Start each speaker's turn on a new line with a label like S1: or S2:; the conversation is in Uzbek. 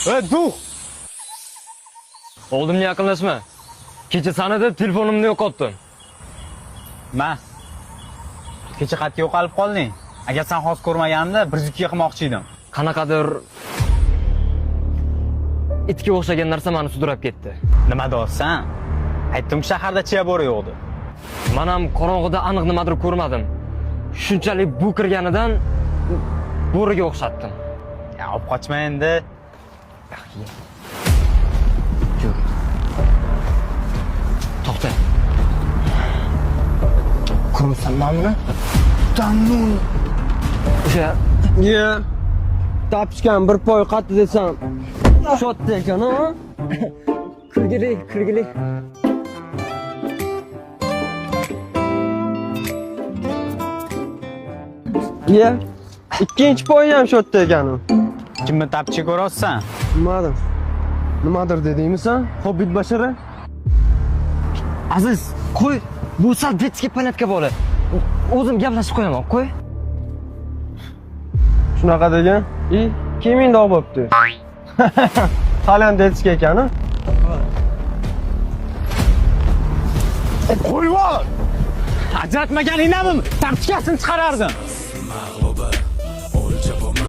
S1: Duh!
S2: Oldimga yaqinlashma. Kecha sanada telefonimni yo'qotdim.
S1: Ma. Kecha xatga yo'qolib qolding. Agar sen hozir ko'rmaganimda 102 ga qilmoqchi edim.
S2: Qanaqadir itga o'xshagan narsa meni sudrab ketdi.
S1: Nima deyapsan? Aytdim shaharda chiya bo'ri yo'qdi.
S2: Men ham qorong'ida aniq nimadir ko'rmadim. Shunchalik bu kirganidan bo'riga o'xshatdim.
S1: Ya, olib qochma endi.
S2: Yur. To'xta. Ko'rsanmanmi?
S3: Tanlun.
S2: O'sha
S3: Tapishgan bir poy qatdi desam. Shotda ekan, ha? Kirgili. Ikkinchi poy ham shotda ekan.
S1: Kimni tapchi ko'rayapsan?
S3: Nimadir dedingmi sen? Hobbit bashara?
S2: Aziz, qo'y. Bu sal детский понятка bo'la. O'zim gaplashib qo'yaman, qo'y.
S3: Shunaqa degan? Kimingda bo'libdi? Halen detski ekan-a?
S1: Qo'yvoy! Ajratmaganingdanmi? Tapchkasini chiqarardim.